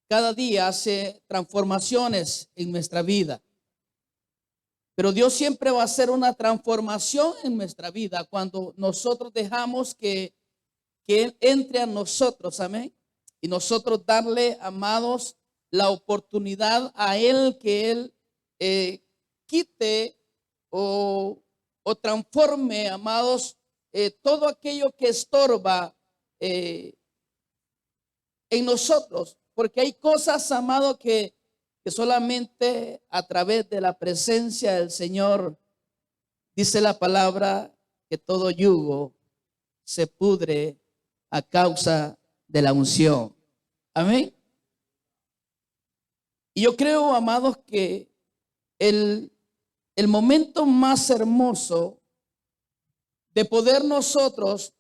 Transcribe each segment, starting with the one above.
cada día hace transformaciones en nuestra vida. Pero Dios siempre va a hacer una transformación en nuestra vida cuando nosotros dejamos que Él entre a nosotros, amén. Y nosotros darle, amados, la oportunidad a Él que Él quite o transforme, amados, todo aquello que estorba en nosotros. Porque hay cosas, amados, que solamente a través de la presencia del Señor, dice la palabra, que todo yugo se pudre a causa de la unción. Amén. Y yo creo, amados, que el momento más hermoso de poder nosotros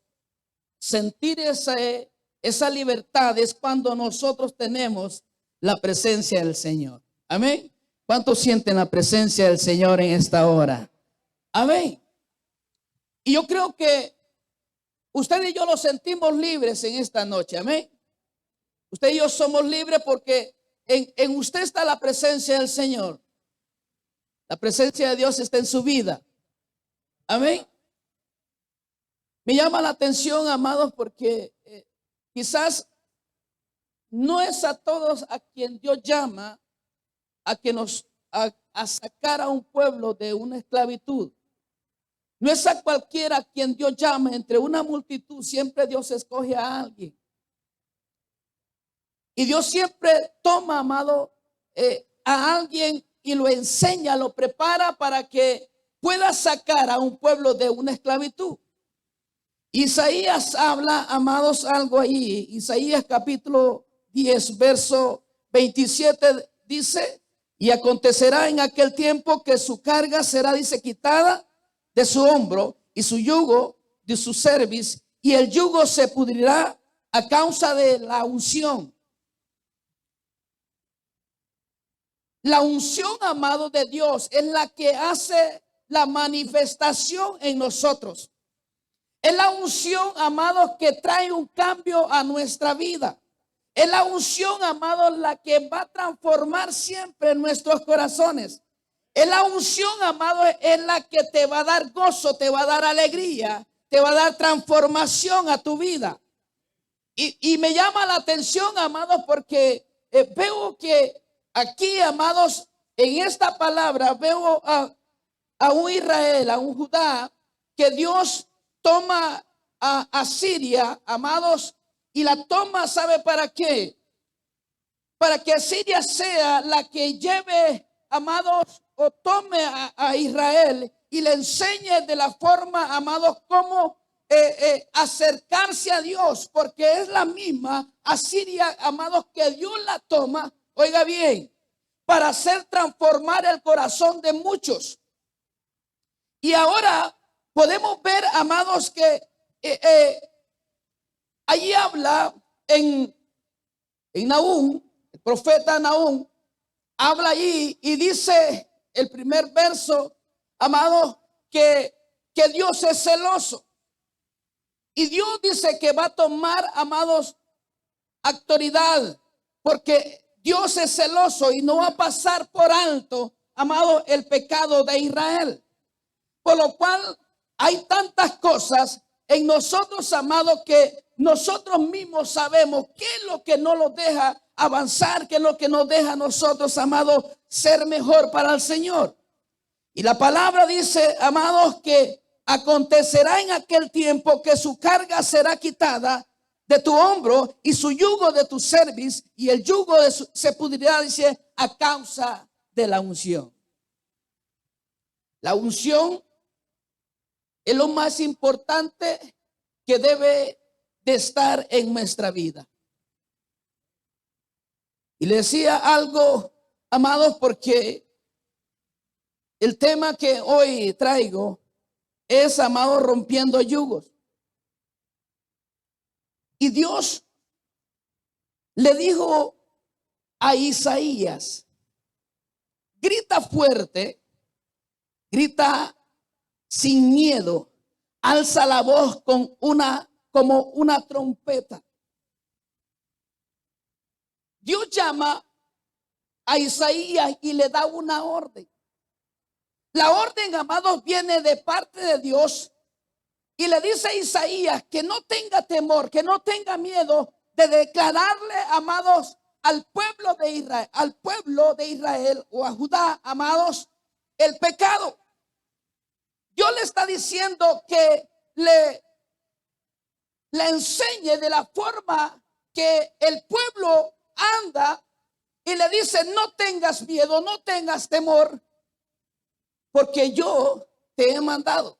sentir esa libertad es cuando nosotros tenemos la presencia del Señor. Amén. ¿Cuántos sienten la presencia del Señor en esta hora? Amén. Y yo creo que usted y yo nos sentimos libres en esta noche. Amén. Usted y yo somos libres porque en usted está la presencia del Señor. La presencia de Dios está en su vida. Amén. Me llama la atención, amados, porque quizás no es a todos a quien Dios llama a sacar a un pueblo de una esclavitud. No es a cualquiera a quien Dios llama. Entre una multitud siempre Dios escoge a alguien. Y Dios siempre toma, amado, a alguien y lo enseña, lo prepara para que pueda sacar a un pueblo de una esclavitud. Isaías habla, amados, algo ahí. Isaías capítulo 10, verso 27 dice: y acontecerá en aquel tiempo que su carga será, dice, quitada de su hombro y su yugo de su cerviz, y el yugo se pudrirá a causa de la unción. La unción, amado, de Dios es la que hace la manifestación en nosotros. Es la unción, amados, que trae un cambio a nuestra vida. Es la unción, amados, la que va a transformar siempre nuestros corazones. Es la unción, amado, es la que te va a dar gozo, te va a dar alegría, te va a dar transformación a tu vida. Y me llama la atención, amados, porque veo que aquí, amados, en esta palabra veo a un Israel, a un Judá, que Dios toma a Siria, amados, y la toma, ¿sabe para qué? Para que Siria sea la que lleve, amados, o tome a Israel y le enseñe de la forma, amados, cómo acercarse a Dios, porque es la misma Asiria, amados, que Dios la toma, oiga bien, para hacer transformar el corazón de muchos. Y ahora podemos ver, amados, que allí habla en Nahum, el profeta Nahum, habla allí y dice el primer verso, amados, que Dios es celoso. Y Dios dice que va a tomar, amados, autoridad, porque Dios es celoso y no va a pasar por alto, amado, el pecado de Israel. Por lo cual hay tantas cosas en nosotros, amados, que nosotros mismos sabemos qué es lo que no nos deja avanzar, qué es lo que nos deja a nosotros, amados, ser mejor para el Señor. Y la palabra dice, amados, que acontecerá en aquel tiempo que su carga será quitada de tu hombro y su yugo de tu cerviz, y el yugo se pudrirá, dice, a causa de la unción. La unción es lo más importante que debe de estar en nuestra vida. Y le decía algo, amados, porque el tema que hoy traigo es, amado, rompiendo yugos. Y Dios le dijo a Isaías: grita fuerte, grita sin miedo, alza la voz como una trompeta. Dios llama a Isaías y le da una orden. La orden, amados, viene de parte de Dios y le dice a Isaías que no tenga temor, que no tenga miedo de declararle, amados, al pueblo de Israel o a Judá, amados, el pecado. Dios le está diciendo que le enseñe de la forma que el pueblo anda y le dice: no tengas miedo, no tengas temor, porque yo te he mandado.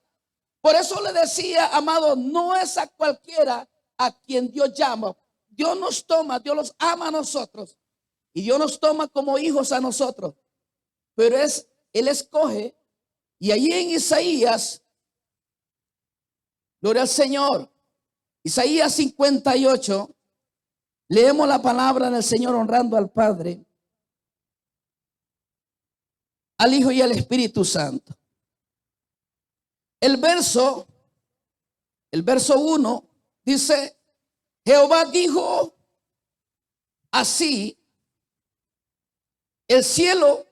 Por eso le decía, amado, no es a cualquiera a quien Dios llama. Dios nos toma, Dios los ama a nosotros y Dios nos toma como hijos a nosotros. Pero Él escoge. Y allí en Isaías, gloria al Señor, Isaías 58, leemos la palabra del Señor honrando al Padre, al Hijo y al Espíritu Santo. El verso 1 dice: Jehová dijo así, el cielo,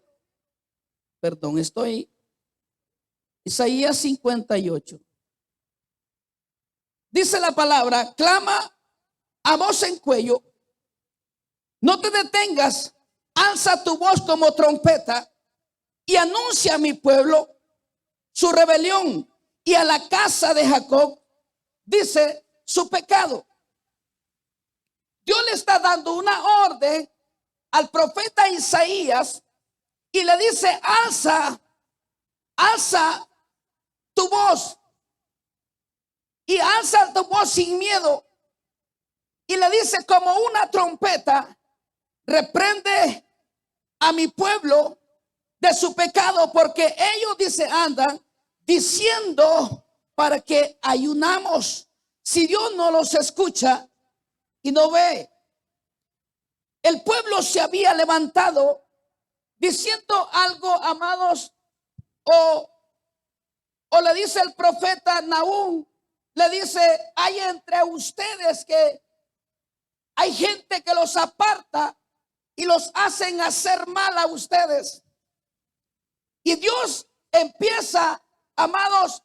Isaías 58. Dice la palabra: clama a voz en cuello, no te detengas, alza tu voz como trompeta y anuncia a mi pueblo su rebelión y a la casa de Jacob, dice, su pecado. Dios le está dando una orden al profeta Isaías y le dice: alza tu voz, y alza tu voz sin miedo, y le dice como una trompeta: reprende a mi pueblo de su pecado, porque ellos, dice, andan diciendo para que ayunamos. Si Dios no los escucha y no ve, el pueblo se había levantado diciendo algo, amados, o le dice el profeta Nahum, le dice: hay entre ustedes que hay gente que los aparta y los hacen hacer mal a ustedes. Y Dios empieza, amados,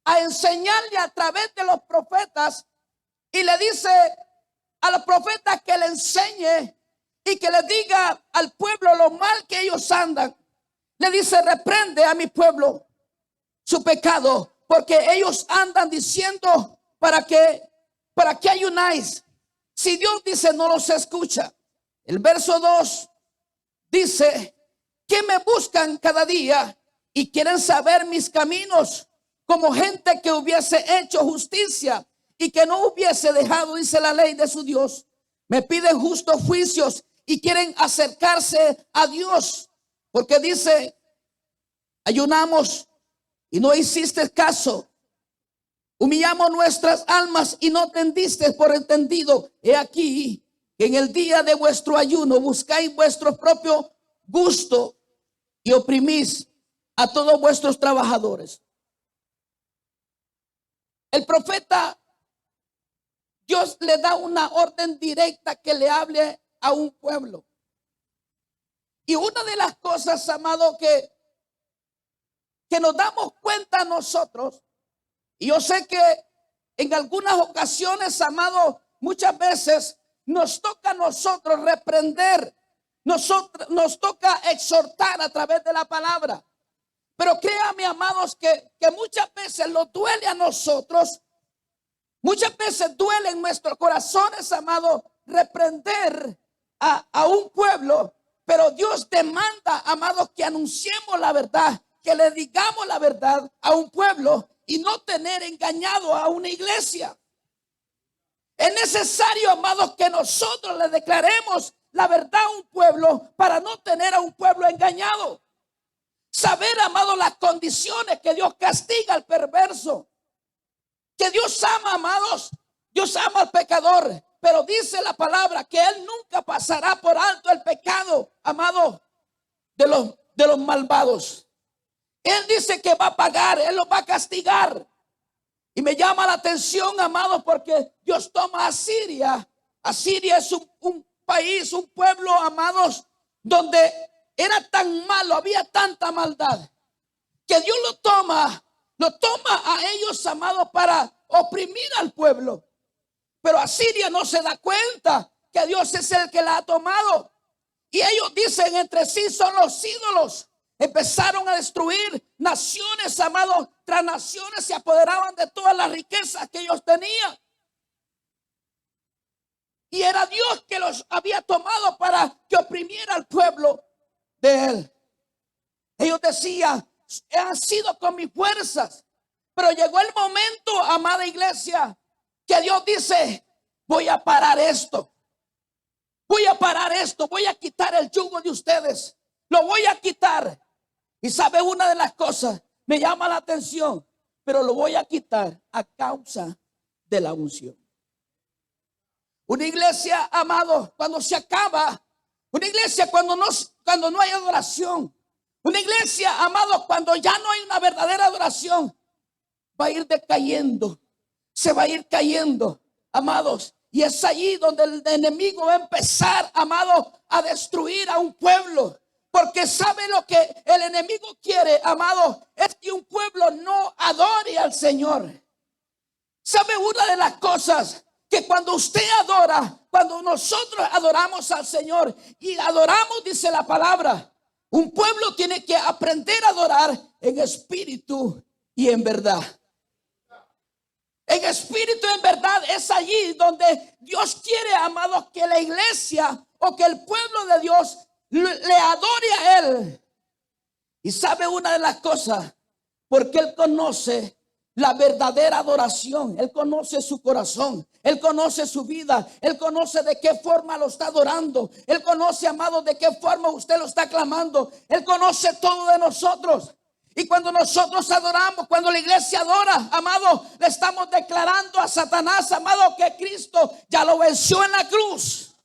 a enseñarle a través de los profetas y le dice a los profetas que le enseñe y que le diga al pueblo lo mal que ellos andan. Le dice: reprende a mi pueblo su pecado, porque ellos andan diciendo para que ayunáis. Si Dios, dice, no los escucha. El verso 2 dice: que me buscan cada día y quieren saber mis caminos, como gente que hubiese hecho justicia y que no hubiese dejado, dice, la ley de su Dios. Me piden justos juicios y quieren acercarse a Dios, porque dice: ayunamos y no hiciste caso, humillamos nuestras almas y no tendiste por entendido. He aquí que en el día de vuestro ayuno buscáis vuestro propio gusto y oprimís a todos vuestros trabajadores. El profeta, Dios le da una orden directa que le hable a un pueblo. Y una de las cosas, amado, que nos damos cuenta nosotros, y yo sé que en algunas ocasiones, amado, muchas veces nos toca a nosotros reprender, nos toca exhortar a través de la palabra. Pero créame, amados, que muchas veces nos duele a nosotros, muchas veces duele en nuestros corazones, amado, reprender a un pueblo. Pero Dios demanda, amados, que anunciemos la verdad, que le digamos la verdad a un pueblo y no tener engañado a una iglesia. Es necesario, amados, que nosotros le declaremos la verdad a un pueblo para no tener a un pueblo engañado. Saber, amados, las condiciones que Dios castiga al perverso, que Dios ama, amados, Dios ama al pecador, pero dice la palabra que Él nunca pasará por alto el pecado, amado, de los malvados. Él dice que va a pagar, Él los va a castigar. Y me llama la atención, amado, porque Dios toma a Siria. Asiria es país, un pueblo, amados, donde era tan malo, había tanta maldad, que Dios lo toma a ellos, amados, para oprimir al pueblo. Pero Asiria no se da cuenta que Dios es el que la ha tomado. Y ellos dicen entre sí, son los ídolos. Empezaron a destruir naciones, amados, tras naciones, se apoderaban de todas las riquezas que ellos tenían. Y era Dios que los había tomado para que oprimiera al pueblo de él. Ellos decían, han sido con mis fuerzas. Pero llegó el momento, amada iglesia, que Dios dice, voy a parar esto. Voy a parar esto, voy a quitar el yugo de ustedes. Lo voy a quitar. Y sabe, una de las cosas me llama la atención, pero lo voy a quitar a causa de la unción. Una iglesia, amado, cuando se acaba, una iglesia cuando no hay adoración, una iglesia, amado, cuando ya no hay una verdadera adoración, va a ir decayendo, se va a ir cayendo, amados. Y es allí donde el enemigo va a empezar, amado, a destruir a un pueblo. Porque sabe lo que el enemigo quiere, amado, es que un pueblo no adore al Señor. ¿Sabe una de las cosas? Que cuando usted adora, cuando nosotros adoramos al Señor y adoramos, dice la palabra, un pueblo tiene que aprender a adorar en espíritu y en verdad. En espíritu y en verdad es allí donde Dios quiere, amados, que la iglesia o que el pueblo de Dios le adore a Él. Y sabe una de las cosas, porque Él conoce la verdadera adoración. Él conoce su corazón. Él conoce su vida. Él conoce de qué forma lo está adorando. Él conoce, amado, de qué forma usted lo está clamando. Él conoce todo de nosotros. Y cuando nosotros adoramos, cuando la iglesia adora, amado, le estamos declarando a Satanás, amado, que Cristo ya lo venció en la cruz.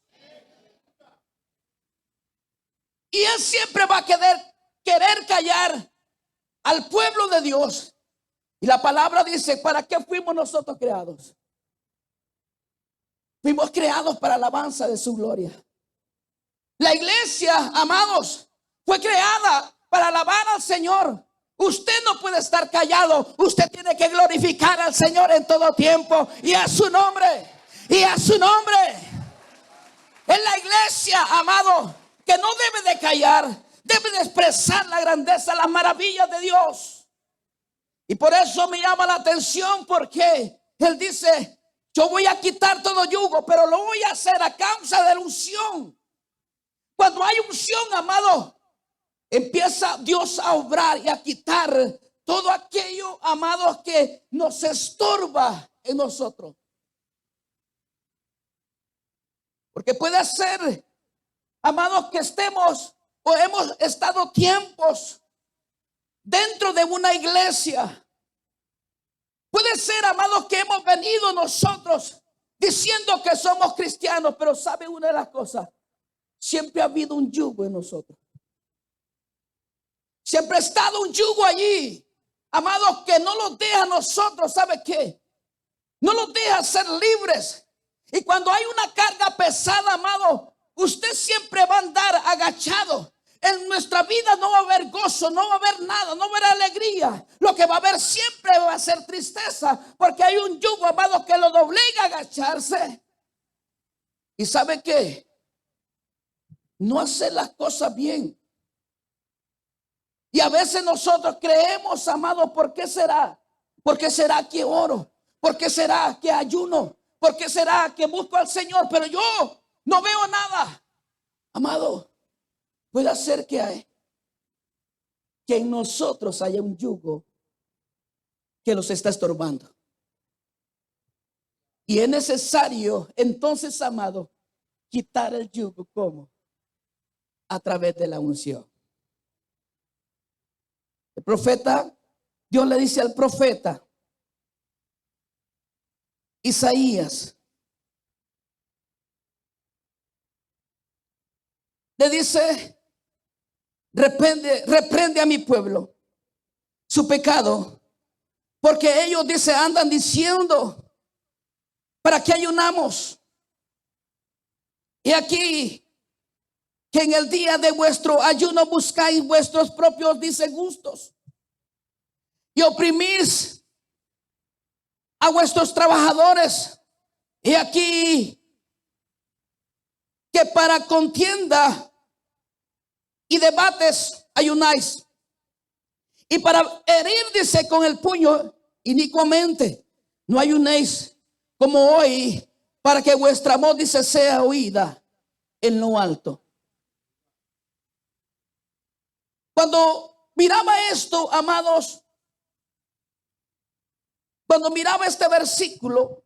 Y Él siempre va a querer callar al pueblo de Dios. Y la palabra dice, ¿para qué fuimos nosotros creados? Fuimos creados para alabanza de su gloria. La iglesia, amados, fue creada para alabar al Señor. Usted no puede estar callado. Usted tiene que glorificar al Señor en todo tiempo. Y a su nombre. Y a su nombre. En la iglesia, amado, que no debe de callar. Debe de expresar la grandeza, las maravillas de Dios. Y por eso me llama la atención, porque Él dice, yo voy a quitar todo yugo, pero lo voy a hacer a causa de la unción. Cuando hay unción, amado, empieza Dios a obrar y a quitar todo aquello, amados, que nos estorba en nosotros. Porque puede ser, amados, que estemos o hemos estado tiempos dentro de una iglesia. Puede ser, amados, que hemos venido nosotros diciendo que somos cristianos, pero sabe una de las cosas, siempre ha habido un yugo en nosotros. Siempre ha estado un yugo allí, amados, que no los deja a nosotros, ¿sabe qué? No los deja ser libres. Y cuando hay una carga pesada, amado, usted siempre va a andar agachado. En nuestra vida no va a haber gozo, no va a haber nada, no va a haber alegría. Lo que va a haber siempre va a ser tristeza, porque hay un yugo, amado, que lo obliga a agacharse. ¿Y sabe qué? No hacer las cosas bien. Y a veces nosotros creemos, amado, ¿por qué será? ¿Por qué será que oro? ¿Por qué será que ayuno? ¿Por qué será que busco al Señor? Pero yo no veo nada. Amado, puede ser que en nosotros haya un yugo que nos está estorbando. Y es necesario entonces, amado, quitar el yugo. ¿Cómo? A través de la unción. El profeta, Dios le dice al profeta Isaías, le dice, reprende a mi pueblo su pecado, porque ellos, dice, andan diciendo, ¿para qué ayunamos? Y aquí que en el día de vuestro ayuno buscáis vuestros propios disgustos y oprimís a vuestros trabajadores. Y aquí que para contienda y debates ayunáis, y para herir, dice, con el puño inicuamente no ayunéis como hoy, para que vuestra voz, dice, sea oída en lo alto. Cuando miraba esto, amados, cuando miraba este versículo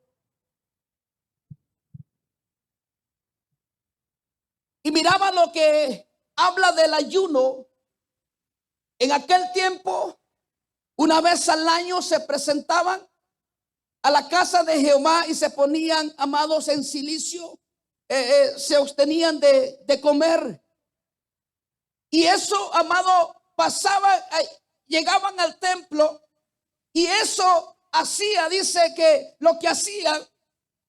y miraba lo que habla del ayuno, en aquel tiempo, una vez al año se presentaban a la casa de Jehová y se ponían, amados, en silicio, se abstenían de comer. Y eso, amado, pasaba, llegaban al templo y eso hacía, dice que lo que hacía,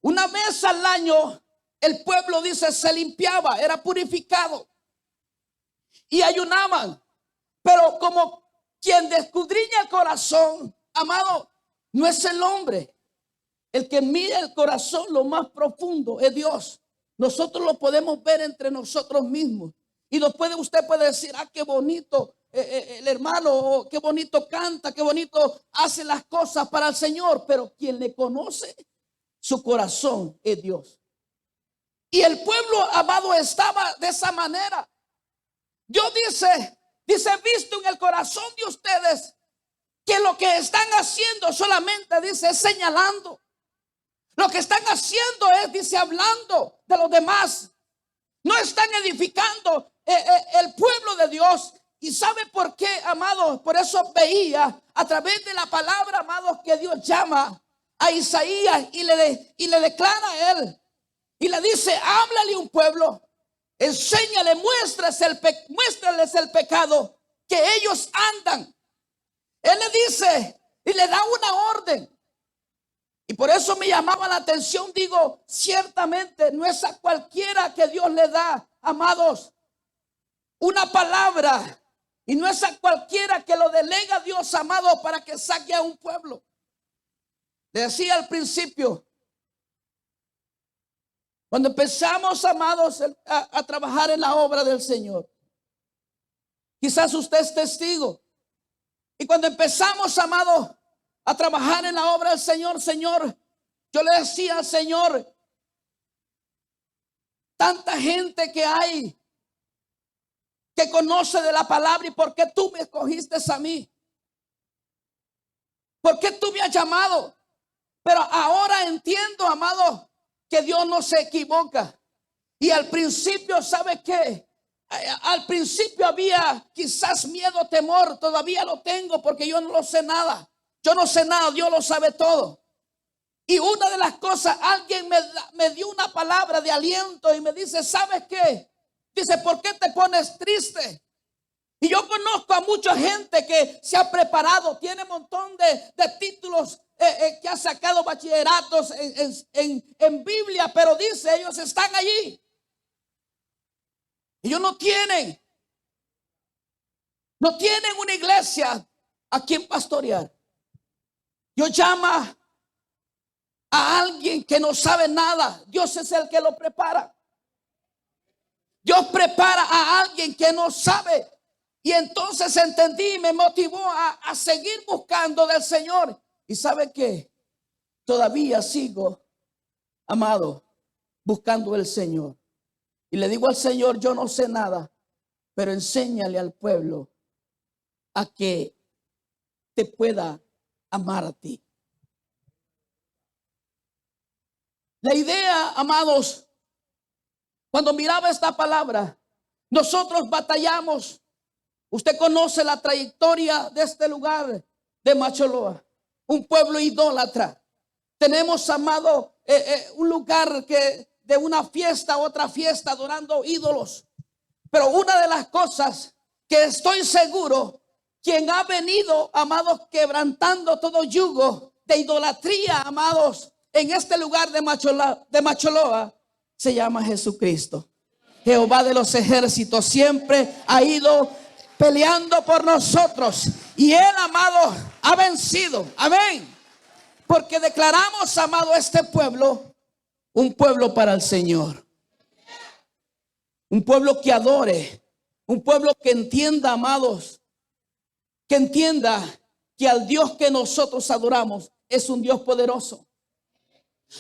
una vez al año, el pueblo, dice, se limpiaba, era purificado y ayunaban. Pero como quien escudriña el corazón, amado, no es el hombre. El que mira el corazón, lo más profundo, es Dios. Nosotros lo podemos ver entre nosotros mismos. Y después usted puede decir, ah, qué bonito el hermano, qué bonito canta, qué bonito hace las cosas para el Señor. Pero quien le conoce su corazón es Dios. Y el pueblo, amado, estaba de esa manera. Dios dice, visto en el corazón de ustedes que lo que están haciendo solamente, dice, es señalando. Lo que están haciendo es, dice, hablando de los demás. No están edificando el pueblo de Dios. ¿Y sabe por qué, amados? Por eso veía a través de la palabra, amados, que Dios llama a Isaías y le declara a él. Y le dice, háblale a un pueblo. Enséñale, muéstrales el pecado que ellos andan. Él le dice y le da una orden. Y por eso me llamaba la atención, digo, ciertamente no es a cualquiera que Dios le da, amados, una palabra. Y no es a cualquiera que lo delega Dios, amado, para que saque a un pueblo. Le decía al principio, cuando empezamos, amados, a trabajar en la obra del Señor, quizás usted es testigo. Y cuando empezamos, amados, a trabajar en la obra del Señor, yo le decía al Señor, tanta gente que hay que conoce de la palabra, ¿y por qué tú me escogiste a mí? ¿Por qué tú me has llamado? Pero ahora entiendo, amado, que Dios no se equivoca. Y al principio, ¿sabe qué? Al principio había quizás miedo, temor. Todavía lo tengo porque yo no lo sé nada. Yo no sé nada, Dios lo sabe todo. Y una de las cosas, alguien me dio una palabra de aliento y me dice, ¿sabes qué? Dice, ¿por qué te pones triste? Y yo conozco a mucha gente que se ha preparado, tiene un montón de títulos, que ha sacado bachilleratos en Biblia, pero dice, ellos están allí. Ellos no tienen una iglesia a quien pastorear. Dios llama a alguien que no sabe nada. Dios es el que lo prepara. Dios prepara a alguien que no sabe. Y entonces entendí y me motivó a seguir buscando del Señor. ¿Y sabe qué? Todavía sigo, amado, buscando el Señor. Y le digo al Señor, yo no sé nada, pero enséñale al pueblo a que te pueda amar a ti. La idea, amados, cuando miraba esta palabra, nosotros batallamos. Usted conoce la trayectoria de este lugar de Macholoa, un pueblo idólatra. Tenemos, amado, un lugar que de una fiesta a otra fiesta adorando ídolos. Pero una de las cosas que estoy seguro, quien ha venido, amados, quebrantando todo yugo de idolatría, amados, en este lugar de Macholoa, se llama Jesucristo. Jehová de los ejércitos siempre ha ido peleando por nosotros. Y Él, amado, ha vencido. Amén. Porque declaramos, amado, este pueblo, un pueblo para el Señor. Un pueblo que adore. Un pueblo que entienda, amados, que entienda que al Dios que nosotros adoramos es un Dios poderoso.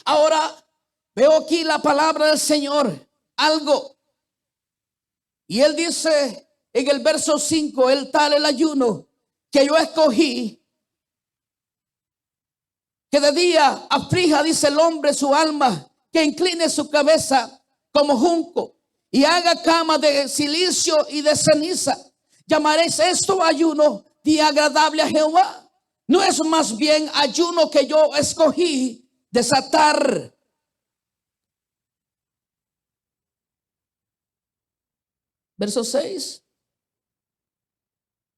Ahora veo aquí la palabra del Señor, algo. Y Él dice en el verso 5, el tal el ayuno que yo escogí, que de día aflija, dice el hombre, su alma, que incline su cabeza como junco y haga cama de silicio y de ceniza. Llamaréis esto ayuno, día agradable a Jehová. No es más bien ayuno que yo escogí, desatar. Verso 6.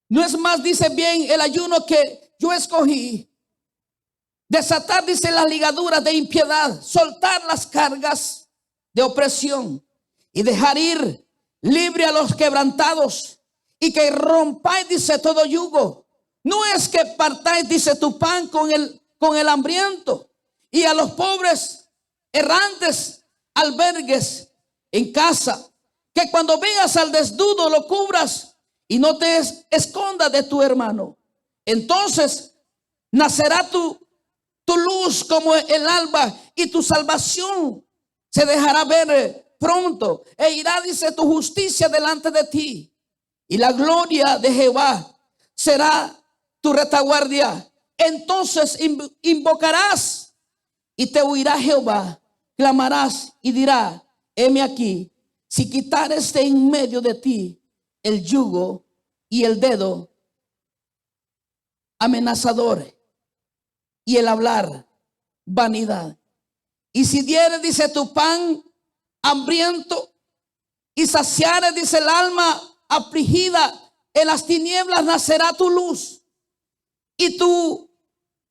No es más, dice bien, el ayuno que yo escogí, desatar, dice, las ligaduras de impiedad, soltar las cargas de opresión y dejar ir libre a los quebrantados, y que rompáis, dice, todo yugo. No es que partáis, dice, tu pan con el hambriento, y a los pobres errantes albergues en casa. Que cuando veas al desnudo lo cubras y no te escondas de tu hermano. Entonces nacerá tu luz como el alba, y tu salvación se dejará ver pronto. E irá, dice, tu justicia delante de ti, y la gloria de Jehová será tu retaguardia. Entonces invocarás y te oirá Jehová. Clamarás y dirá: heme aquí. Si quitares de en medio de ti el yugo y el dedo amenazador y el hablar vanidad. Y si dieres, dice, tu pan hambriento y saciares, dice, el alma afligida, en las tinieblas nacerá tu luz, y tu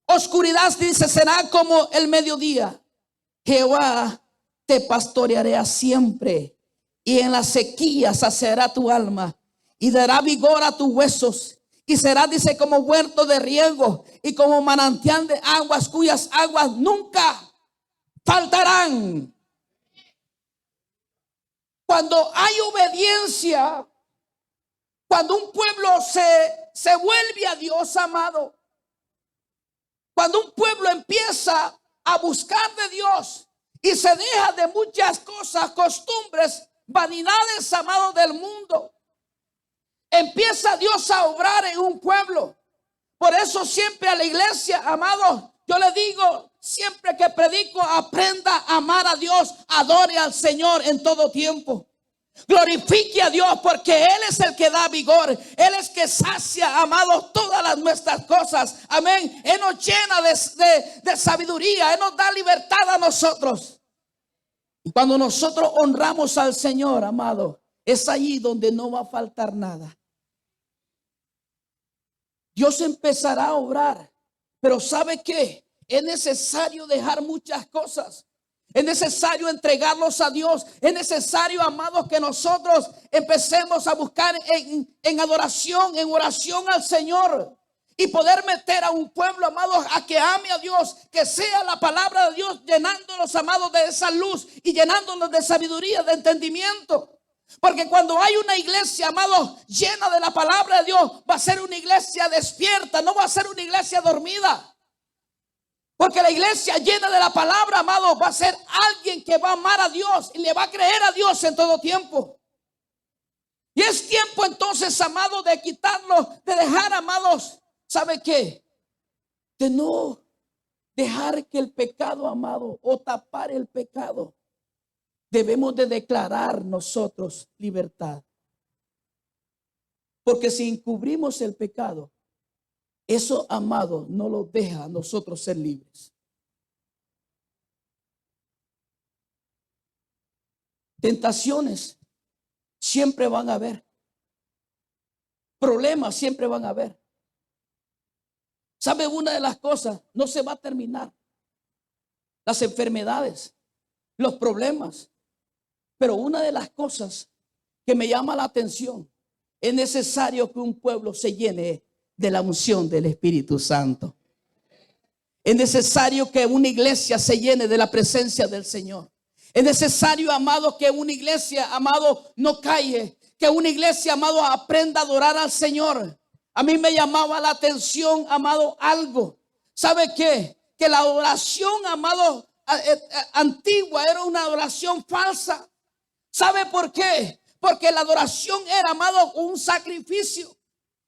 oscuridad, dice, será como el mediodía. Jehová te pastoreará siempre, y en la sequía saciará tu alma y dará vigor a tus huesos. Y será, dice, como huerto de riego y como manantial de aguas, cuyas aguas nunca faltarán. Cuando hay obediencia, cuando un pueblo se vuelve a Dios, amado, cuando un pueblo empieza a buscar de Dios y se deja de muchas cosas, costumbres, vanidades, amado, del mundo, empieza Dios a obrar en un pueblo. Por eso siempre a la iglesia, amado, yo le digo, siempre que predico, aprenda a amar a Dios, adore al Señor en todo tiempo. Glorifique a Dios, porque Él es el que da vigor. Él es que sacia, amado, todas las nuestras cosas. Amén. Él nos llena de sabiduría. Él nos da libertad a nosotros. Y cuando nosotros honramos al Señor, amado, es allí donde no va a faltar nada. Dios empezará a obrar. Pero ¿sabe qué? Es necesario dejar muchas cosas. Es necesario entregarlos a Dios. Es necesario, amados, que nosotros empecemos a buscar en adoración, en oración al Señor. Y poder meter a un pueblo, amados, a que ame a Dios. Que sea la palabra de Dios llenándolos, amados, de esa luz y llenándolos de sabiduría, de entendimiento. Porque cuando hay una iglesia, amados, llena de la palabra de Dios, va a ser una iglesia despierta, no va a ser una iglesia dormida. Porque la iglesia llena de la palabra, amado, va a ser alguien que va a amar a Dios y le va a creer a Dios en todo tiempo. Y es tiempo entonces, amado, de quitarlo, de dejar, amados, ¿sabe qué? De no dejar que el pecado, amado, o tapar el pecado. Debemos de declarar nosotros libertad. Porque si encubrimos el pecado, eso, amado, no lo deja a nosotros ser libres. Tentaciones siempre van a haber. Problemas siempre van a haber. ¿Sabe una de las cosas? No se va a terminar. Las enfermedades, los problemas, Pero una de las cosas que me llama la atención, es necesario que un pueblo se llene de la unción del Espíritu Santo. Es necesario que una iglesia se llene de la presencia del Señor. Es necesario, amado, que una iglesia, amado, no calle. Que una iglesia, amado, aprenda a adorar al Señor. A mí me llamaba la atención, amado, algo. ¿Sabe qué? Que la adoración, amado, antigua era una adoración falsa. ¿Sabe por qué? Porque la adoración era, amado, un sacrificio.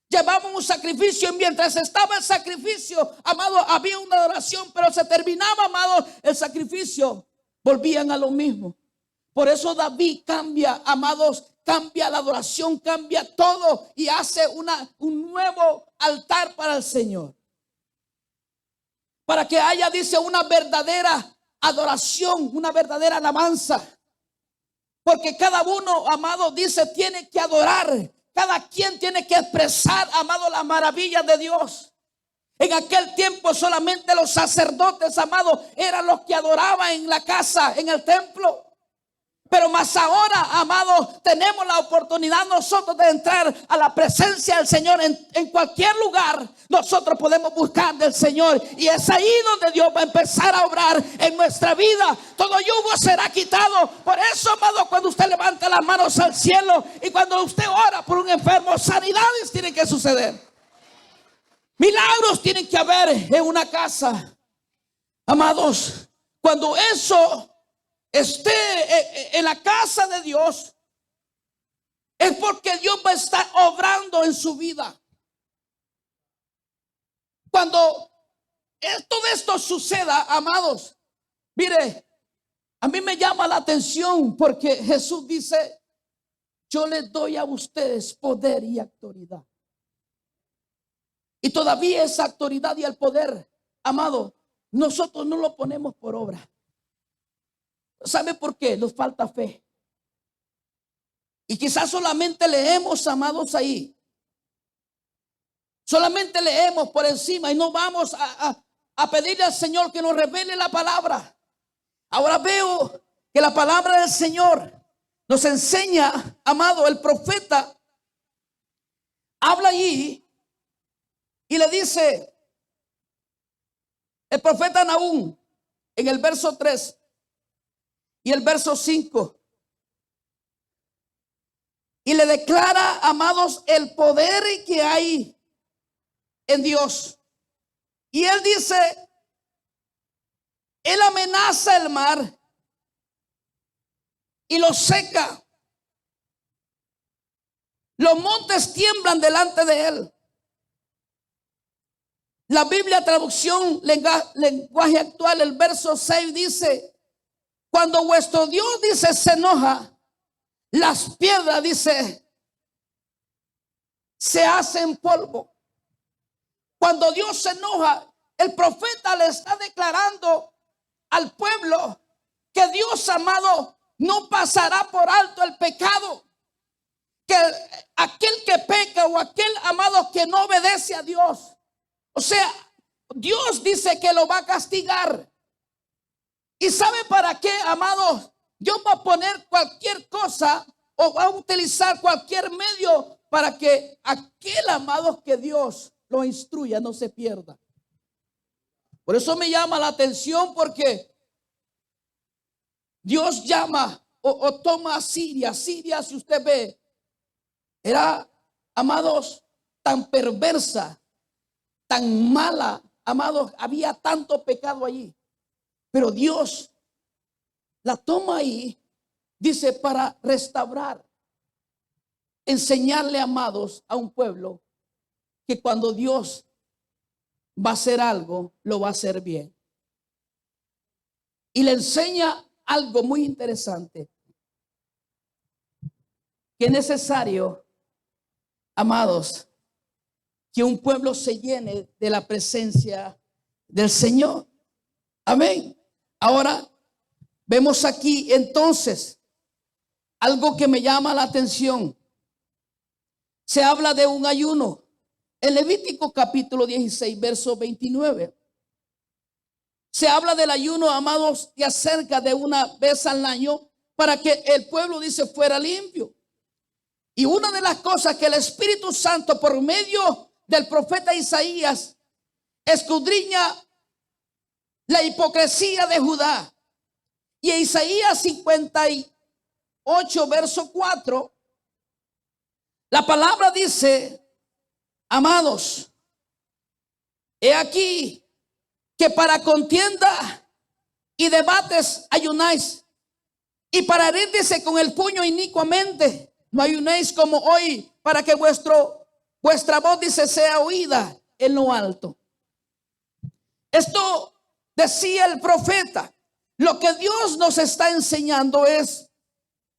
Llevaban un sacrificio y mientras estaba el sacrificio, amado, había una adoración, pero se terminaba, amado, el sacrificio. Volvían a lo mismo. Por eso David cambia, amados, cambia la adoración, cambia todo y hace un nuevo altar para el Señor. Para que haya, dice, una verdadera adoración, una verdadera alabanza. Porque cada uno, amado, dice, tiene que adorar. Cada quien tiene que expresar, amado, la maravilla de Dios. En aquel tiempo solamente los sacerdotes, amados, eran los que adoraban en la casa, en el templo. Pero más ahora, amados, tenemos la oportunidad nosotros de entrar a la presencia del Señor en cualquier lugar. Nosotros podemos buscar del Señor y es ahí donde Dios va a empezar a obrar en nuestra vida. Todo yugo será quitado. Por eso, amado, cuando usted levanta las manos al cielo y cuando usted ora por un enfermo, sanidades tienen que suceder. Milagros tienen que haber en una casa. Amados, cuando eso esté en la casa de Dios, es porque Dios va a estar obrando en su vida. Cuando todo esto suceda, amados, mire, a mí me llama la atención porque Jesús dice: yo les doy a ustedes poder y autoridad. Y todavía esa autoridad y el poder, amado, nosotros no lo ponemos por obra. ¿Sabe por qué? Nos falta fe. Y quizás solamente leemos, amados, ahí. Solamente leemos por encima y no vamos a pedirle al Señor que nos revele la palabra. Ahora veo que la palabra del Señor nos enseña, amado, el profeta habla allí y le dice, el profeta Nahum, en el verso 3 y el verso 5, y le declara, amados, el poder que hay en Dios. Y él dice, él amenaza el mar y lo seca. Los montes tiemblan delante de él. La Biblia traducción lenguaje actual, el verso 6 dice, cuando vuestro Dios, dice, se enoja, las piedras, dice, se hacen polvo. Cuando Dios se enoja, el profeta le está declarando al pueblo que Dios, amado, no pasará por alto el pecado. Que aquel que peca o aquel, amado, que no obedece a Dios, o sea, Dios dice que lo va a castigar. ¿Y sabe para qué, amados? Dios va a poner cualquier cosa o va a utilizar cualquier medio para que aquel, amado, que Dios lo instruya no se pierda. Por eso me llama la atención, porque Dios llama o toma a Siria. Siria, si usted ve, era, amados, tan perversa, tan mala, amados, había tanto pecado allí. Pero Dios la toma ahí, dice, para restaurar, enseñarle, amados, a un pueblo que cuando Dios va a hacer algo, lo va a hacer bien. Y le enseña algo muy interesante, que es necesario, amados, que un pueblo se llene de la presencia del Señor. Amén. Ahora vemos aquí entonces algo que me llama la atención. Se habla de un ayuno. En Levítico capítulo 16, verso 29. Se habla del ayuno, amados, y acerca de una vez al año para que el pueblo, dice, fuera limpio. Y una de las cosas que el Espíritu Santo, por medio del profeta Isaías, escudriña la hipocresía de Judá. Y en Isaías 58, verso 4, la palabra dice: amados, he aquí que para contienda y debates ayunáis, y para herirse con el puño inicuamente no ayunéis como hoy, para que vuestra voz, dice, sea oída en lo alto. Esto decía el profeta. Lo que Dios nos está enseñando es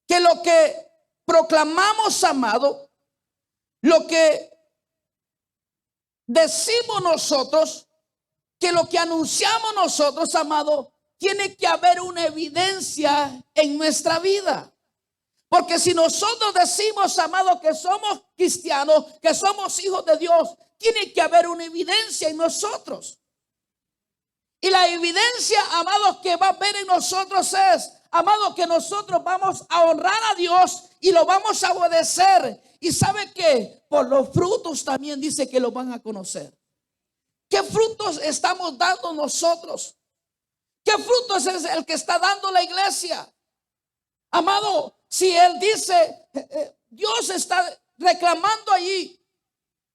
que lo que proclamamos, amado, lo que decimos nosotros, que lo que anunciamos nosotros, amado, tiene que haber una evidencia en nuestra vida. Porque si nosotros decimos, amado, que somos cristianos, que somos hijos de Dios, tiene que haber una evidencia en nosotros. Y la evidencia, amados, que va a haber en nosotros es, amados, que nosotros vamos a honrar a Dios y lo vamos a obedecer. Y ¿sabe qué? Por los frutos también dice que lo van a conocer. ¿Qué frutos estamos dando nosotros? ¿Qué frutos es el que está dando la iglesia? Amado, si él dice, Dios está reclamando allí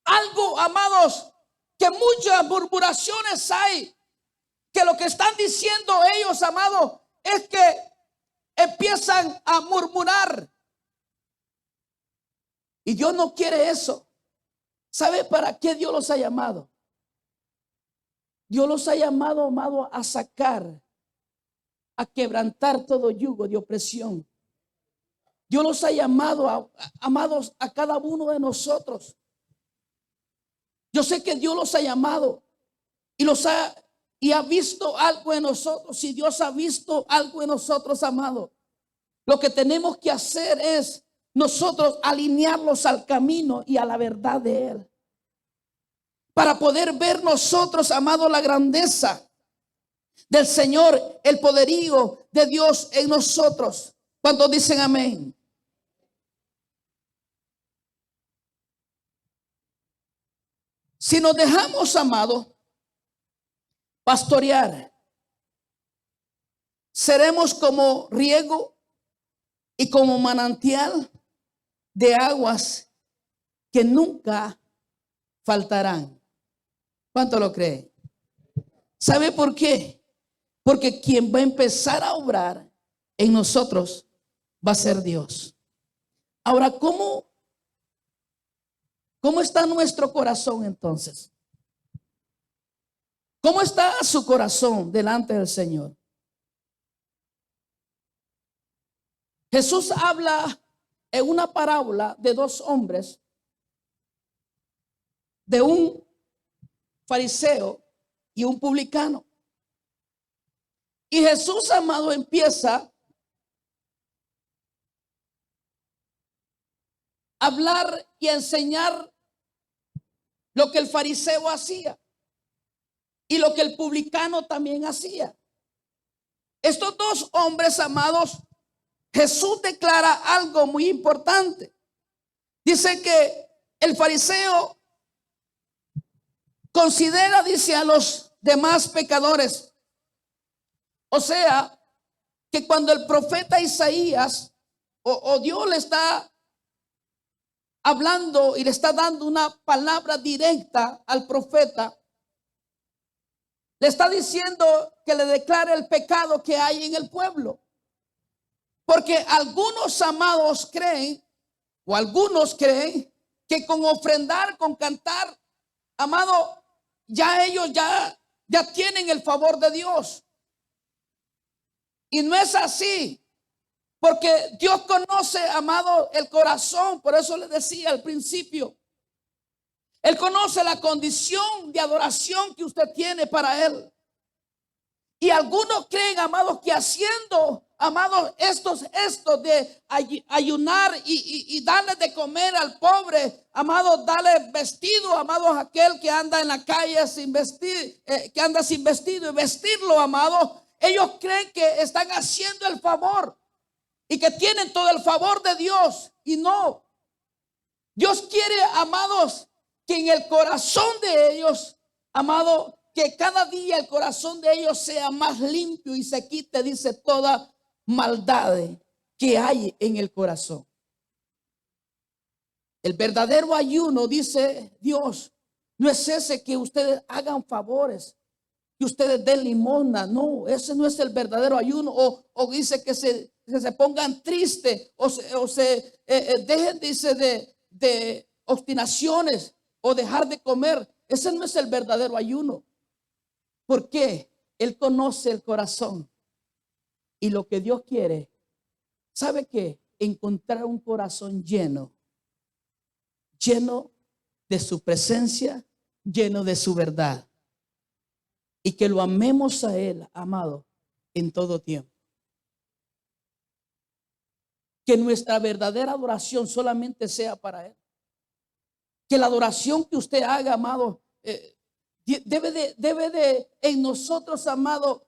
algo, amados, que muchas murmuraciones hay, que lo que están diciendo ellos, amados, es que empiezan a murmurar. Y Dios no quiere eso. ¿Sabe para qué Dios los ha llamado? Dios los ha llamado, amado, a sacar, a quebrantar todo yugo de opresión. Dios los ha llamado, amados, a cada uno de nosotros. Yo sé que Dios los ha llamado y ha visto algo en nosotros. Si Dios ha visto algo en nosotros, amado, lo que tenemos que hacer es nosotros alinearlos al camino y a la verdad de Él, para poder ver nosotros, amado, la grandeza del Señor, el poderío de Dios en nosotros. ¿Cuántos dicen amén? Si nos dejamos, amado, pastorear, seremos como riego y como manantial de aguas que nunca faltarán. ¿Cuánto lo cree? ¿Sabe por qué? Porque quien va a empezar a obrar en nosotros va a ser Dios. Ahora, ¿cómo está nuestro corazón entonces? ¿Cómo está su corazón delante del Señor? Jesús habla en una parábola de dos hombres, de un fariseo y un publicano. Y Jesús, amado, empieza a hablar y a enseñar lo que el fariseo hacía y lo que el publicano también hacía. Estos dos hombres, amados, Jesús declara algo muy importante. Dice que el fariseo considera, dice, a los demás pecadores. O sea, que cuando el profeta Isaías o Dios le está hablando y le está dando una palabra directa al profeta, le está diciendo que le declare el pecado que hay en el pueblo. Porque algunos, amados, creen, o algunos creen, que con ofrendar, con cantar, amado, ya ellos ya tienen el favor de Dios. Y no es así, porque Dios conoce, amado, el corazón. Por eso le decía al principio, Él conoce la condición de adoración que usted tiene para Él. Y algunos creen, amados, que haciendo, amados, estos de ayunar y darle de comer al pobre, amados, darle vestido, amados, a aquel que anda en la calle sin vestir, que anda sin vestido, y vestirlo, amados, ellos creen que están haciendo el favor. y que tienen todo el favor de Dios. Y no, Dios quiere, amados, que en el corazón de ellos, amado, que cada día el corazón de ellos sea más limpio y se quite, dice, toda maldad que hay en el corazón. El verdadero ayuno, dice Dios, no es ese que ustedes hagan favores, que ustedes den limosna. No, ese no es el verdadero ayuno. O dice que se pongan tristes o se dejen, dice, de obstinaciones o dejar de comer. Ese no es el verdadero ayuno. ¿Por qué? Él conoce el corazón. Y lo que Dios quiere, ¿sabe qué? Encontrar un corazón lleno de su presencia, lleno de su verdad. Y que lo amemos a Él, amado, en todo tiempo. Que nuestra verdadera adoración solamente sea para Él. Que la adoración que usted haga, amado, debe de en nosotros, amado,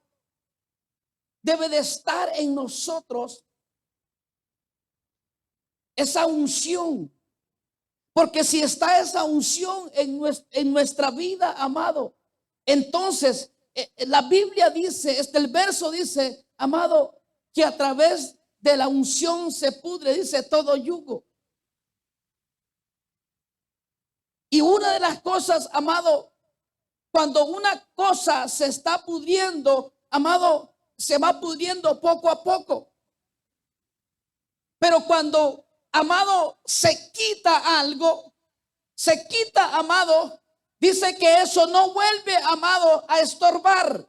debe de estar en nosotros esa unción. Porque si está esa unción en nuestra vida, amado, entonces la Biblia dice, el verso dice, amado, que a través de la unción se pudre, dice, todo yugo. Y una de las cosas, amado, cuando una cosa se está pudriendo, amado, se va pudriendo poco a poco. Pero cuando, amado, se quita algo, amado, dice que eso no vuelve, amado, a estorbar,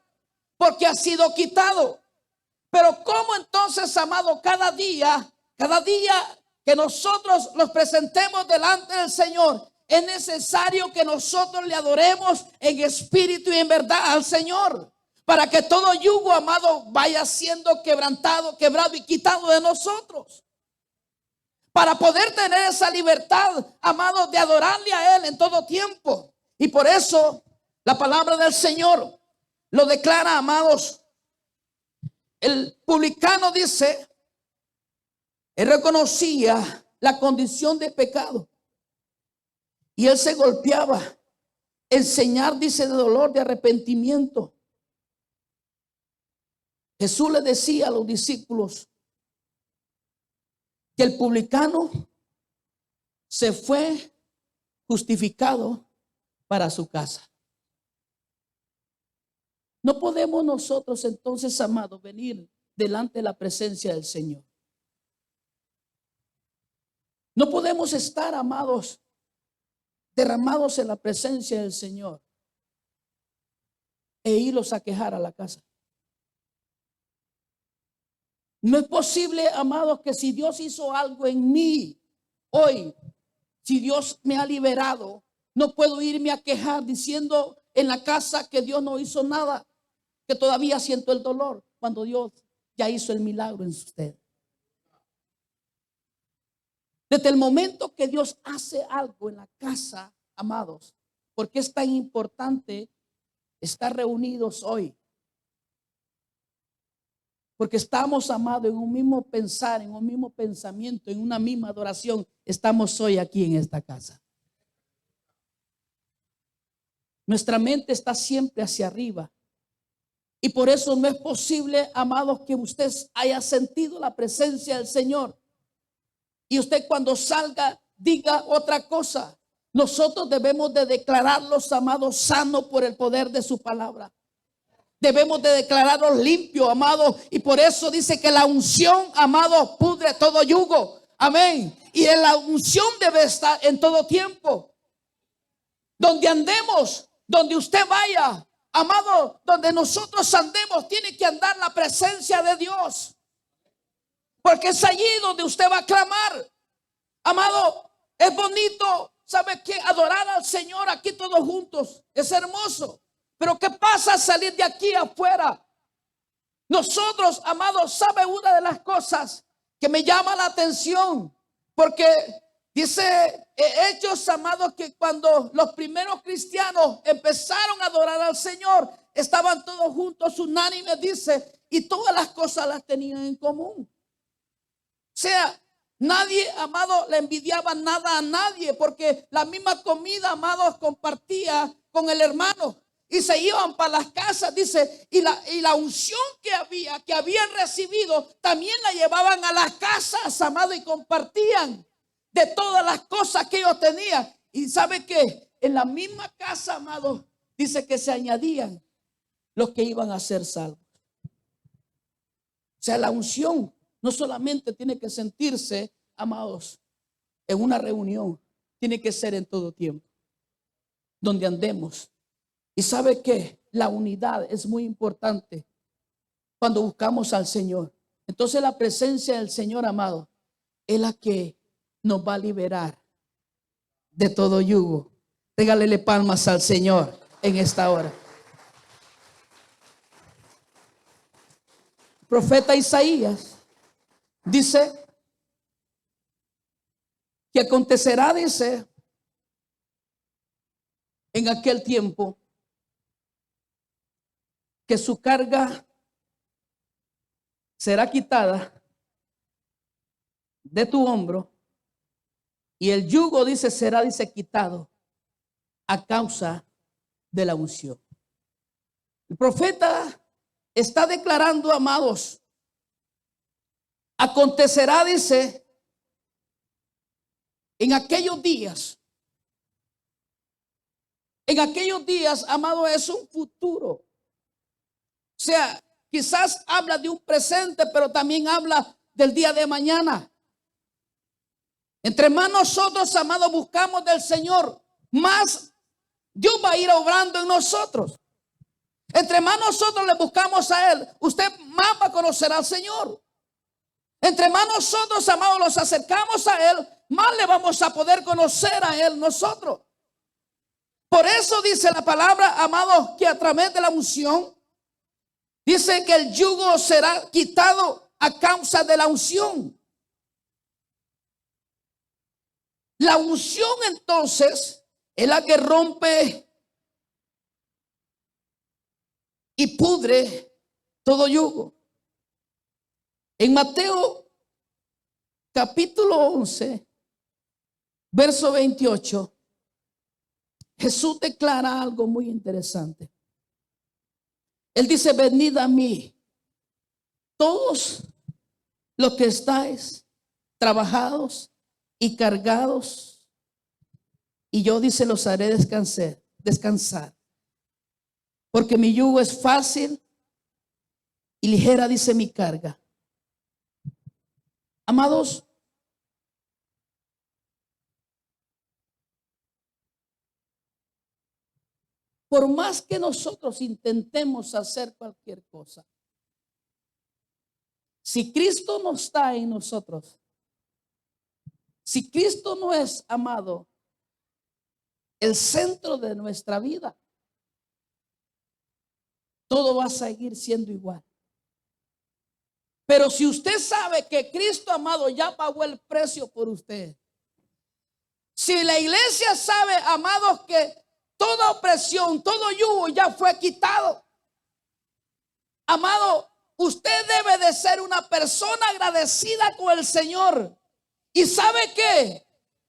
porque ha sido quitado. Pero ¿cómo entonces, amado, cada día que nosotros los presentemos delante del Señor, es necesario que nosotros le adoremos en espíritu y en verdad al Señor, para que todo yugo, amado, vaya siendo quebrantado, quebrado y quitado de nosotros? Para poder tener esa libertad, amado, de adorarle a Él en todo tiempo. Y por eso la palabra del Señor lo declara, amados. El publicano dice, él reconocía la condición de pecado y él se golpeaba en señal, dice, de dolor, de arrepentimiento. Jesús le decía a los discípulos que el publicano se fue justificado para su casa. No podemos nosotros entonces, amados, venir delante de la presencia del Señor. No podemos estar, amados, derramados en la presencia del Señor e irlos a quejar a la casa. No es posible, amados, que si Dios hizo algo en mí hoy, si Dios me ha liberado, no puedo irme a quejar diciendo en la casa que Dios no hizo nada, que todavía siento el dolor, cuando Dios ya hizo el milagro en usted. Desde el momento que Dios hace algo en la casa, amados, porque es tan importante estar reunidos hoy. Porque estamos, amados, en un mismo pensar, en un mismo pensamiento, en una misma adoración. Estamos hoy aquí en esta casa. Nuestra mente está siempre hacia arriba. Y por eso no es posible, amados, que usted haya sentido la presencia del Señor y usted cuando salga diga otra cosa. Nosotros debemos de declararlos, amados, sanos por el poder de su palabra. Debemos de declararlos limpios, amados. Y por eso dice que la unción, amados, pudre todo yugo. Amén. Y en la unción debe estar en todo tiempo. Donde andemos, donde usted vaya, amado, donde nosotros andemos, tiene que andar la presencia de Dios. Porque es allí donde usted va a clamar. Amado, es bonito, ¿sabe qué? Adorar al Señor aquí todos juntos. Es hermoso. Pero ¿qué pasa salir de aquí afuera? Nosotros, amados, ¿sabe una de las cosas que me llama la atención? Porque dice Hechos, amados, que cuando los primeros cristianos empezaron a adorar al Señor, estaban todos juntos, unánimes, dice, y todas las cosas las tenían en común. sea, nadie, amado, le envidiaba nada a nadie, porque la misma comida, amados, compartía con el hermano. Y se iban para las casas, dice, y la unción que habían recibido, también la llevaban a las casas, amado, y compartían de todas las cosas que ellos tenían. Y sabe que en la misma casa, amado, dice que se añadían los que iban a ser salvos. O sea, la unción no solamente tiene que sentirse, amados, en una reunión, tiene que ser en todo tiempo, donde andemos. Y sabe que la unidad es muy importante cuando buscamos al Señor. Entonces la presencia del Señor, amado, es la que nos va a liberar de todo yugo. Regálele palmas al Señor en esta hora. El profeta Isaías dice que acontecerá, dice, en aquel tiempo, que su carga será quitada de tu hombro y el yugo, dice, será, dice, quitado a causa de la unción. El profeta está declarando, amados, acontecerá, dice, en aquellos días. En aquellos días, amado, es un futuro. O sea, quizás habla de un presente, pero también habla del día de mañana. Entre más nosotros, amados, buscamos del Señor, más Dios va a ir obrando en nosotros. Entre más nosotros le buscamos a Él, usted más va a conocer al Señor. Entre más nosotros, amados, nos acercamos a Él, más le vamos a poder conocer a Él nosotros. Por eso dice la palabra, amados, que a través de la unción, dice que el yugo será quitado a causa de la unción. La unción entonces es la que rompe y pudre todo yugo. En Mateo capítulo 11, verso 28, Jesús declara algo muy interesante. Él dice: venid a mí, todos los que estáis trabajados y cargados, y yo, dice, los haré descansar. Porque mi yugo es fácil y ligera, dice, mi carga. Amados, por más que nosotros intentemos hacer cualquier cosa, si Cristo no está en nosotros, si Cristo no es, amado, el centro de nuestra vida, todo va a seguir siendo igual. Pero si usted sabe que Cristo, amado, ya pagó el precio por usted, si la iglesia sabe, amados, que toda opresión, todo yugo ya fue quitado, amado, usted debe de ser una persona agradecida con el Señor. ¿Y sabe qué?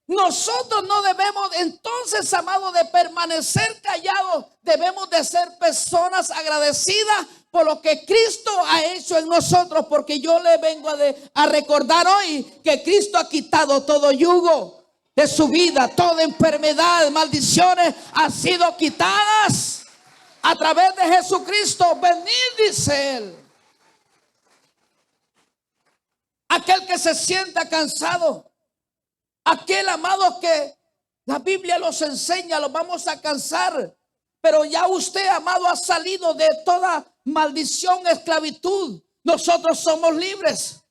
Nosotros no debemos entonces, amado, de permanecer callados. Debemos de ser personas agradecidas por lo que Cristo ha hecho en nosotros. Porque yo le vengo a recordar hoy que Cristo ha quitado todo yugo de su vida. Toda enfermedad, maldiciones han sido quitadas a través de Jesucristo. Venid, dice Él. Aquel que se sienta cansado, aquel, amado, que la Biblia los enseña, los vamos a cansar. Pero ya usted, amado, ha salido de toda maldición, esclavitud. Nosotros somos libres.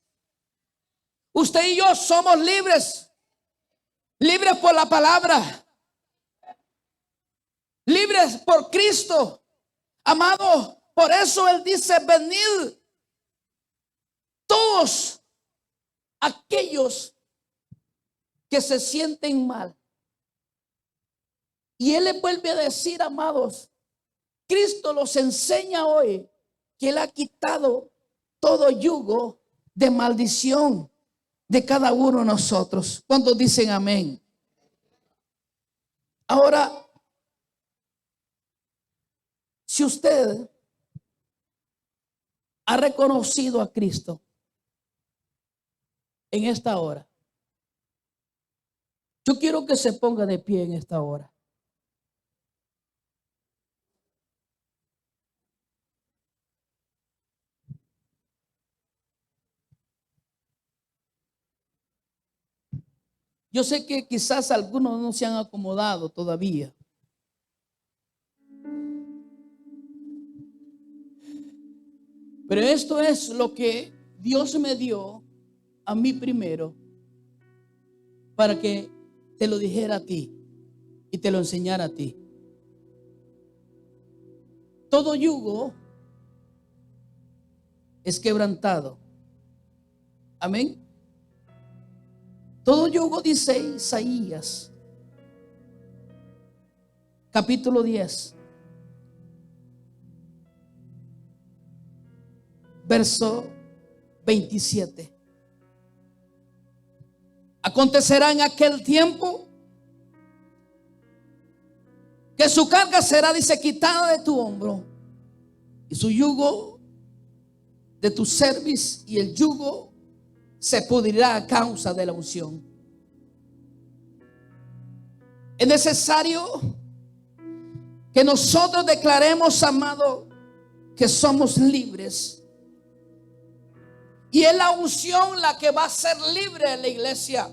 Usted y yo somos libres. Libres por la palabra. Libres por Cristo. Amado, por eso Él dice: venid todos aquellos que se sienten mal. Y Él les vuelve a decir, amados, Cristo los enseña hoy que Él ha quitado todo yugo de maldición, de cada uno de nosotros. ¿Cuántos dicen amén? Ahora, si usted ha reconocido a Cristo en esta hora, yo quiero que se ponga de pie en esta hora. Yo sé que quizás algunos no se han acomodado todavía. Pero esto es lo que Dios me dio a mí primero para que te lo dijera a ti y te lo enseñara a ti. Todo yugo es quebrantado. Amén. Todo yugo, dice Isaías, capítulo 10, verso 27. Acontecerá en aquel tiempo que su carga será, dice, quitada de tu hombro, y su yugo de tu cerviz, y el yugo se pudrirá a causa de la unción. Es necesario que nosotros declaremos, amado, que somos libres. Y es la unción la que va a ser libre en la iglesia.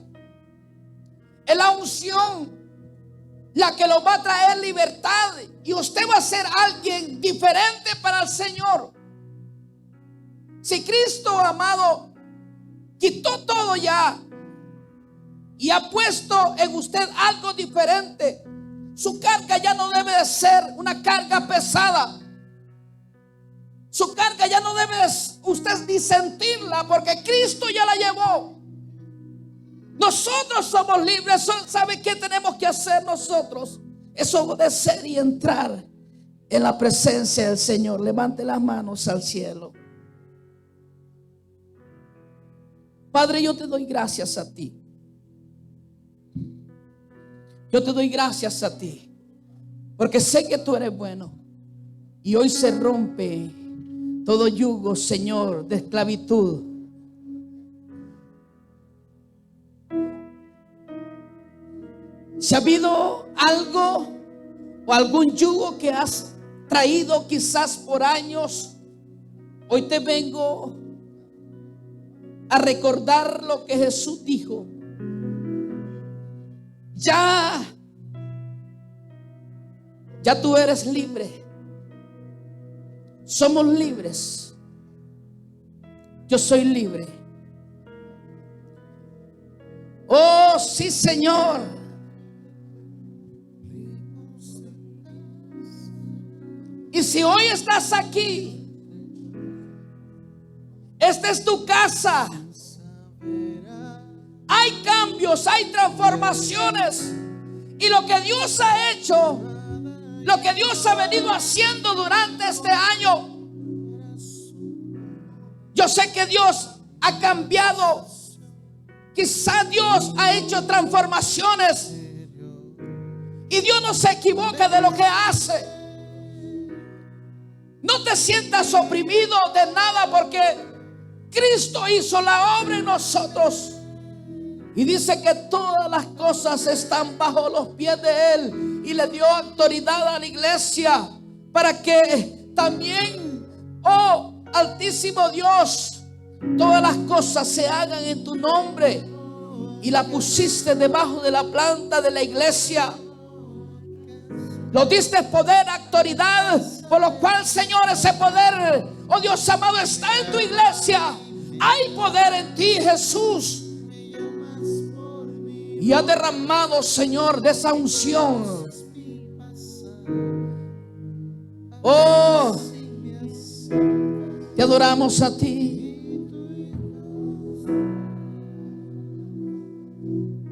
Es la unción la que lo va a traer libertad. Y usted va a ser alguien diferente para el Señor. Si Cristo, amado, quitó todo ya y ha puesto en usted algo diferente, su carga ya no debe de ser una carga pesada. Su carga ya no debe usted ni sentirla, porque Cristo ya la llevó. Nosotros somos libres. ¿Sabe qué tenemos que hacer nosotros? Es obedecer y entrar en la presencia del Señor. Levante las manos al cielo. Padre, yo te doy gracias a ti. Yo te doy gracias a ti, porque sé que tú eres bueno. Y hoy se rompe todo yugo, Señor, de esclavitud. Si ha habido algo o algún yugo que has traído quizás por años, hoy te vengo a recordar lo que Jesús dijo. Ya tú eres libre. Somos libres. Yo soy libre. Oh, sí, Señor. Y si hoy estás aquí, esta es tu casa. Hay cambios, hay transformaciones. Y lo que Dios ha hecho, lo que Dios ha venido haciendo durante este año, yo sé que Dios ha cambiado. Quizá Dios ha hecho transformaciones. Y Dios no se equivoca de lo que hace. No te sientas oprimido de nada, porque Cristo hizo la obra en nosotros. Y dice que todas las cosas están bajo los pies de Él. Y le dio autoridad a la iglesia para que también, oh Altísimo Dios, todas las cosas se hagan en tu nombre. Y la pusiste debajo de la planta de la iglesia. Lo diste poder, autoridad, por lo cual, Señor, ese poder, oh Dios amado, está en tu iglesia. Hay poder en ti, Jesús. Y ha derramado, Señor, de esa unción. Oh, te adoramos a ti.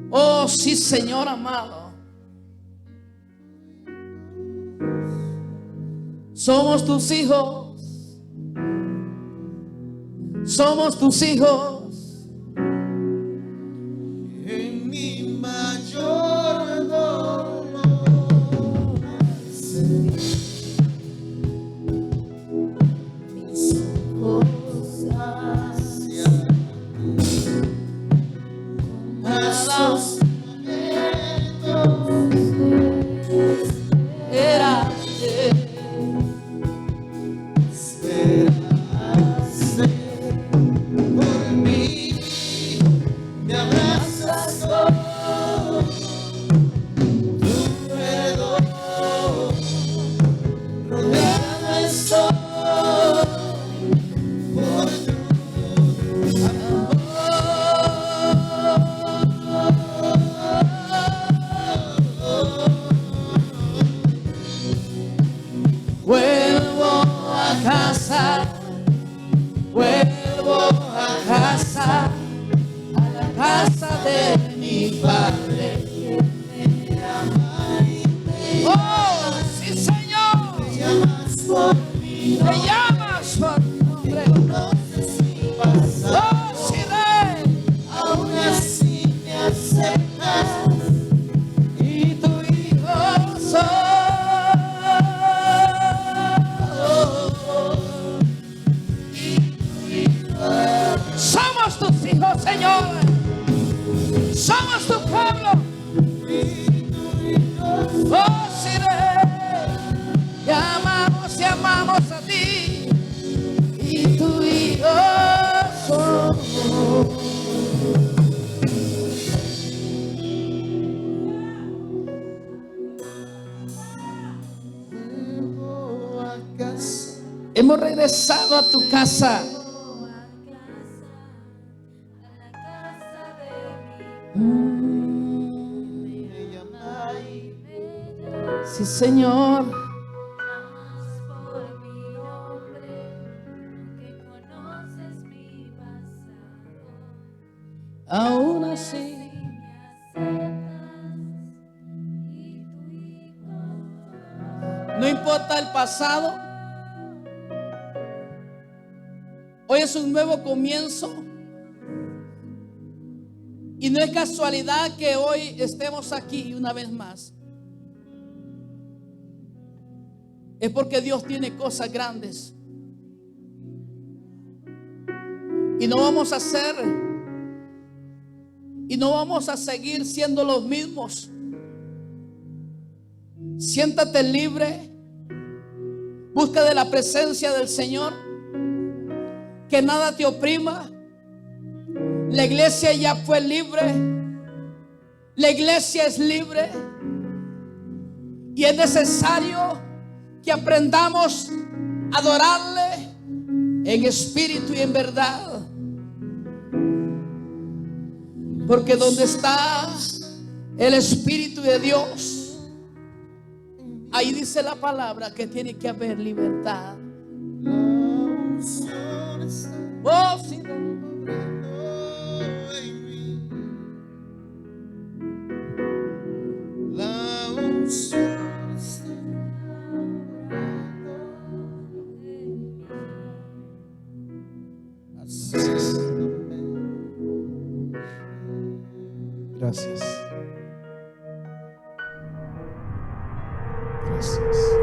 Oh, sí, Señor amado. Somos tus hijos. Somos tus hijos. Vuelvo a casa, vuelvo a casa, a la casa de mi padre. Oh, sí, Señor. Me llamas por mi nombre. Oh, sí, Rey. Aún así me aceptas y tu hijo soy. Somos tus hijos, Señor. Somos tu pueblo. Oh, sí, Rey. Te amamos a ti. Y tu hijo somos. Hemos regresado a tu casa. Sí, Señor. Aún así. No importa el pasado. Hoy es un nuevo comienzo. Y no es casualidad que hoy estemos aquí una vez más. Es porque Dios tiene cosas grandes. Y no vamos a hacer, y no vamos a seguir siendo los mismos. Siéntate libre. Busca de la presencia del Señor. Que nada te oprima. La iglesia ya fue libre. La iglesia es libre. Y es necesario que aprendamos a adorarle en espíritu y en verdad. Porque donde está el Espíritu de Dios, ahí dice la palabra que tiene que haber libertad. Oh, sí. Gracias. Gracias.